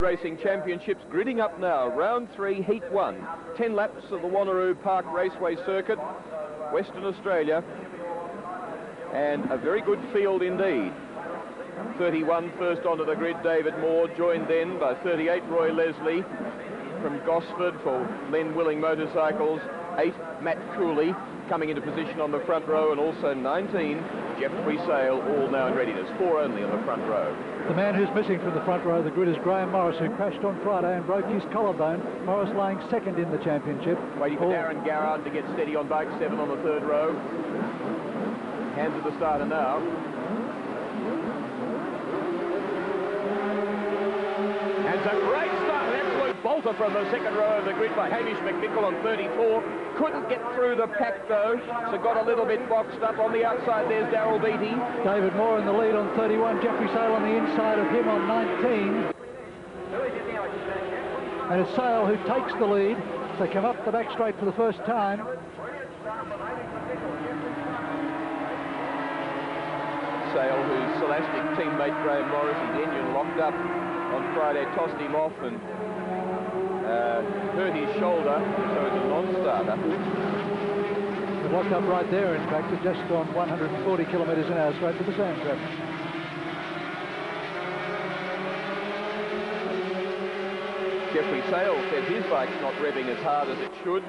Racing Championships gridding up now. Round 3, Heat 1. 10 laps of the Wanneroo Park Raceway Circuit, Western Australia. And a very good field indeed. 31 first onto the grid, David Moore, joined then by 38 Roy Leslie from Gosford for Len Willing Motorcycles. 8 Matt Cooley coming into position on the front row, and also 19 Jeffrey Sayle, all now in readiness. 4 only on the front row. The man who's missing from the front row of the grid is Graham Morris, who crashed on Friday and broke his collarbone. Morris laying second in the championship. Waiting for Darren Garrard to get steady on bike 7 on the third row. Hands of the starter now. And it's a great start, an absolute bolter from the second row of the grid by Hamish McNicol on 34. Couldn't get through the pack though, so got a little bit boxed up. On the outside there's Daryl Beattie. David Moore in the lead on 31, Jeffrey Sayle on the inside of him on 19. And it's Sayle who takes the lead. They come up the back straight for the first time. Sayle, whose Scholastic teammate Graham Morris, his engine locked up on Friday, tossed him off and hurt his shoulder, so it's a non-starter. It locked up right there, in fact, just on 140 kilometres an hour straight to the sand trap. Jeffrey Sayle says his bike's not revving as hard as it should.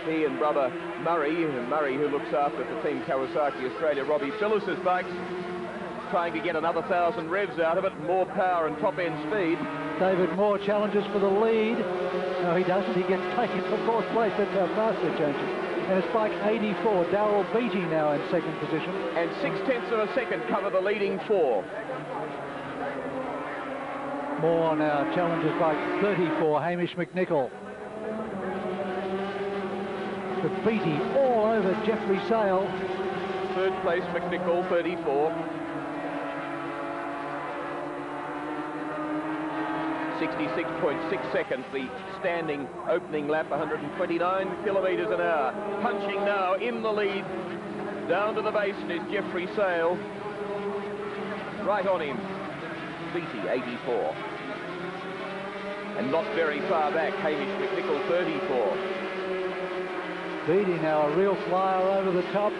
He and brother Murray, who looks after the team Kawasaki Australia, Robbie Phillis's bikes, trying to get another 1,000 revs out of it, more power and top-end speed. David Moore challenges for the lead. No, he doesn't. He gets taken for fourth place. That's how fast they're changing. And it's bike 84. Daryl Beattie now in second position. And 0.6 of a second cover the leading 4. Moore now challenges bike 34, Hamish McNicol. But Beattie all over Jeffrey Sayle. Third place McNicol, 34. 66.6 seconds, the standing opening lap, 129 kilometres an hour. Punching now in the lead. Down to the basin is Jeffrey Sayle. Right on him, Beattie, 84. And not very far back, Hamish McNicol, 34. Beattie now a real flyer over the top.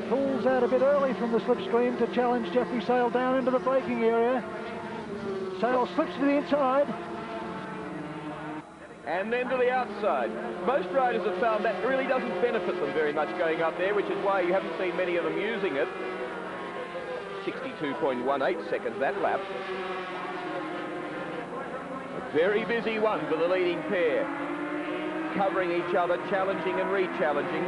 Pulls out a bit early from the slipstream to challenge Jeffrey Sayle down into the braking area. Sayle slips to the inside. And then to the outside. Most riders have found that really doesn't benefit them very much going up there, which is why you haven't seen many of them using it. 62.18 seconds that lap. A very busy one for the leading pair. Covering each other, challenging and re-challenging.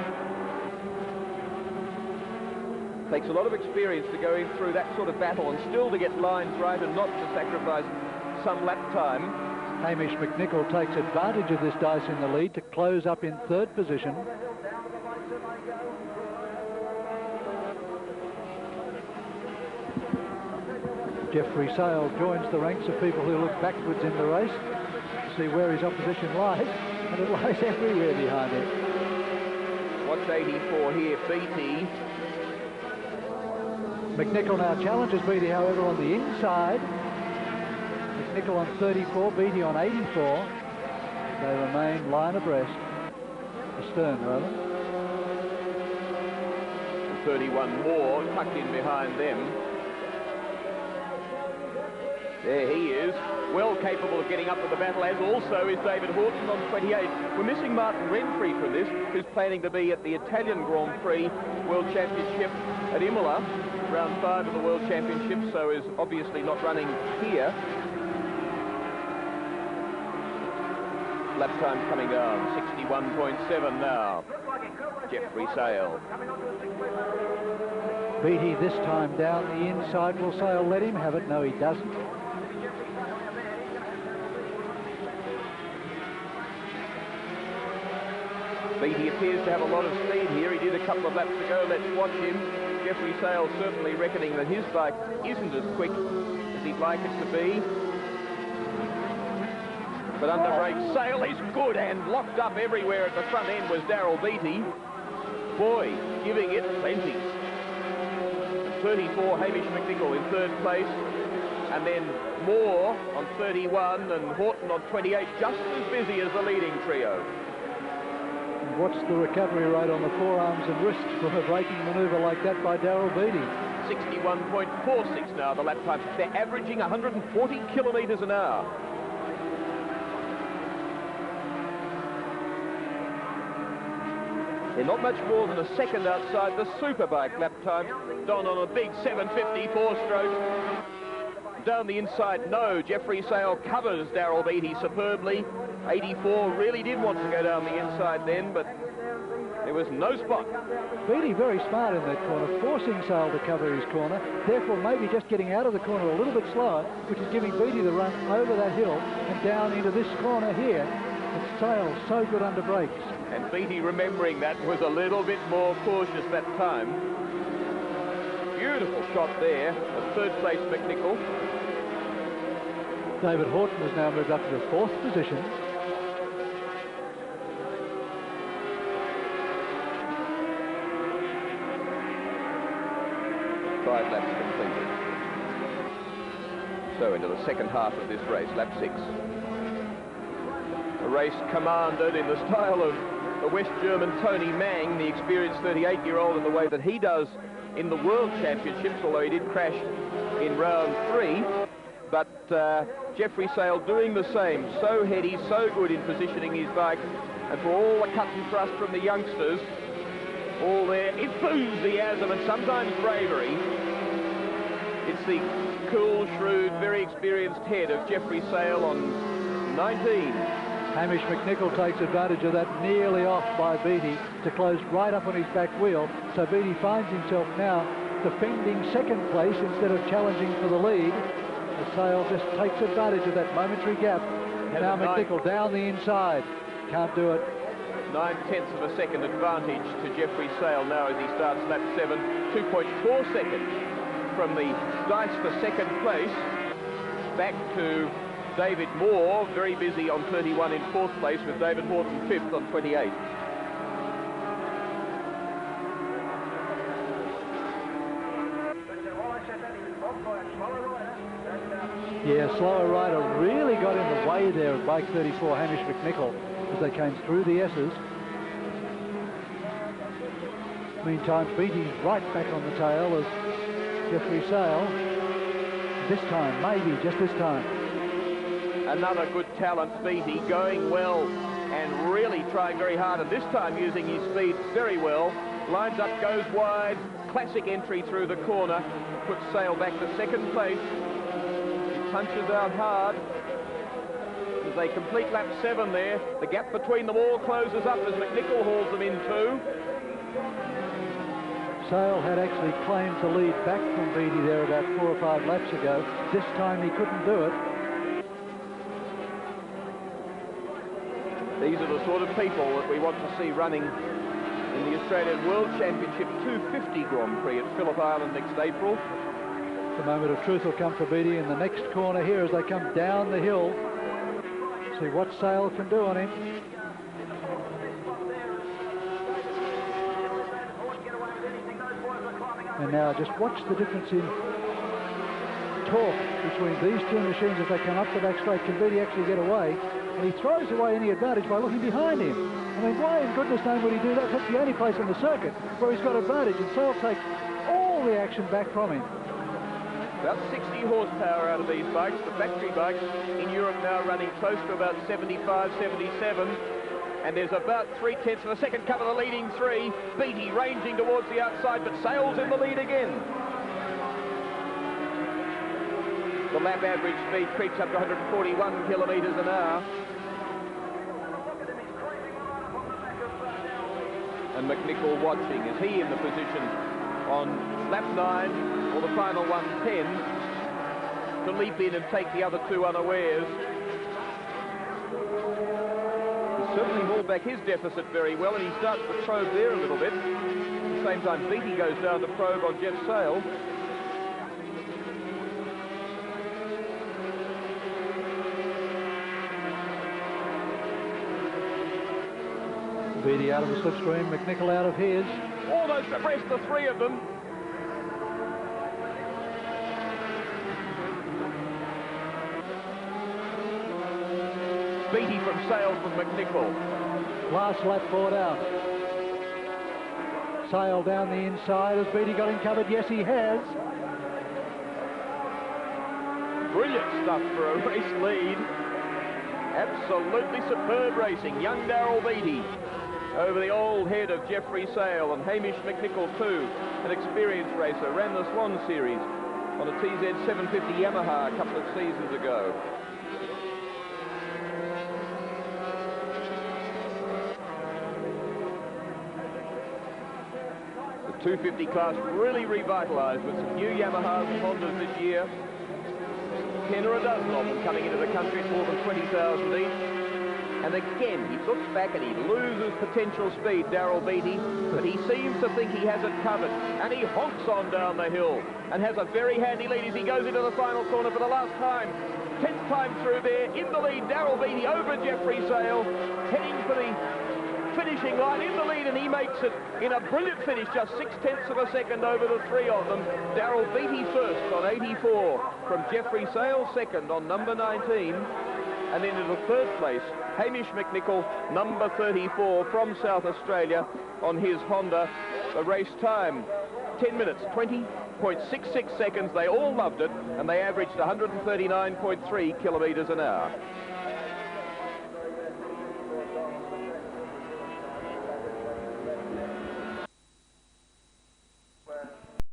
Takes a lot of experience to go through that sort of battle and still to get lines right and not to sacrifice some lap time. Hamish McNicol takes advantage of this dice in the lead to close up in third position. Jeffrey Sayle joins the ranks of people who look backwards in the race to see where his opposition lies, and it lies everywhere behind him. What's 84 here? Beattie. McNicol now challenges Beattie, however, on the inside. McNicol on 34, Beattie on 84. They remain line abreast. Astern, rather. And 31 more tucked in behind them. There he is, well capable of getting up to the battle, as also is David Horton on 28. We're missing Martin Rd3 from this, who's planning to be at the Italian Grand Prix World Championship at Imola, round 5 of the World Championship, so is obviously not running here. Lap time's coming down, 61.7 now. Jeffrey Sayle. Beattie this time down the inside. Will Sayle let him have it? No, he doesn't. Beattie appears to have a lot of speed here. He did a couple of laps ago. Let's watch him. Jeffrey Sayle certainly reckoning that his bike isn't as quick as he'd like it to be. But under brake, Sayle is good, and locked up everywhere at the front end was Daryl Beattie. Boy, giving it plenty. 34, Hamish McNicol in third place. and then Moore on 31 and Horton on 28, just as busy as the leading trio. And what's the recovery rate on the forearms and wrists from a braking manoeuvre like that by Daryl Beattie? 61.46 now, the lap time. They're averaging 140 kilometres an hour. They're not much more than a second outside the Superbike lap time. Don on a big 754 stroke. Down the inside, no. Jeffrey Sayle covers Daryl Beattie superbly. 84 really did want to go down the inside then, but there was no spot. Beattie very smart in that corner, forcing Sayle to cover his corner, therefore maybe just getting out of the corner a little bit slower, which is giving Beattie the run over that hill and down into this corner here. But Sayle so good under brakes. And Beattie, remembering that, was a little bit more cautious that time. Beautiful shot there of third place McNicol. David Horton has now moved up to the 4th position. Five laps completed. So into the second half of this race, lap 6. A race commanded in the style of the West German Tony Mang, the experienced 38-year-old, in the way that he does in the World Championships, although he did crash in round 3. But Jeffrey Sayle doing the same, so heady, so good in positioning his bike, and for all the cut and thrust from the youngsters, all their enthusiasm and sometimes bravery, it's the cool, shrewd, very experienced head of Jeffrey Sayle on 19. Hamish McNicol takes advantage of that, nearly off by Beattie to close right up on his back wheel. So Beattie finds himself now defending second place instead of challenging for the lead. The Sayle just takes advantage of that momentary gap. And now McNicol down the inside. Can't do it. 9/10 of a second advantage to Jeffrey Sayle now as he starts lap 7. 2.4 seconds from the dice for second place. Back to David Moore, very busy on 31 in 4th place, with David Horton 5th on 28. Yeah, slower rider really got in the way there of bike 34, Hamish McNicol, as they came through the S's. Meantime, Beattie's right back on the tail of Jeffrey Sayle. This time, maybe just this time. Another good talent, Beattie, going well and really trying very hard, and this time using his speed very well. Lines up, goes wide, classic entry through the corner, puts Sayle back to second place. He punches out hard as they complete lap 7 there. The gap between them all closes up as McNicol hauls them in too. Sayle had actually claimed the lead back from Beattie there about 4 or 5 laps ago. This time he couldn't do it. These are the sort of people that we want to see running in the Australian World Championship 250 Grand Prix at Phillip Island next April. The moment of truth will come for Beattie in the next corner here as they come down the hill. See what Sayle can do on him. And now just watch the difference in torque between these two machines as they come up the back straight. Can Beattie actually get away? And he throws away any advantage by looking behind him. I mean, why in goodness name would he do that? That's the only place on the circuit where he's got advantage, and Sayle takes all the action back from him. About 60 horsepower out of these bikes. The factory bikes in Europe now running close to about 75, 77. And there's about 3/10 of a second cover the leading 3. Beattie ranging towards the outside, but Sayle's in the lead again. The lap average speed creeps up to 141 kilometres an hour. And McNicol watching. Is he in the position on lap 9 or the final 1:10 to leap in and take the other two unawares? He's certainly hauled back his deficit very well, and he starts to probe there a little bit. At the same time, Beattie goes down to probe on Jeff Sayle. Beattie out of the slipstream, McNicol out of his. Almost abreast the 3 of them. Beattie from Sayle from McNicol. Last lap brought out. Sayle down the inside. Has Beattie got him covered? Yes, he has. Brilliant stuff for a race lead. Absolutely superb racing. Young Daryl Beattie over the old head of Jeffrey Sayle, and Hamish McNicol too, an experienced racer, ran the Swan Series on a TZ 750 Yamaha a couple of seasons ago. The 250 class really revitalised with some new Yamahas and Hondas this year. 10 or a dozen of them coming into the country at more than 20,000 each. And again, he looks back and he loses potential speed, Daryl Beattie, but he seems to think he has it covered. And he honks on down the hill and has a very handy lead as he goes into the final corner for the last time. 10th time through there, in the lead, Daryl Beattie over Jeffrey Sayle, heading for the finishing line in the lead, and he makes it in a brilliant finish, just 0.6 of a second over the three of them. Daryl Beattie first on 84, from Jeffrey Sayle second on number 19, and then into third place, Hamish McNicol, number 34 from South Australia on his Honda. The race time, 10 minutes, 20.66 seconds. They all loved it, and they averaged 139.3 kilometres an hour.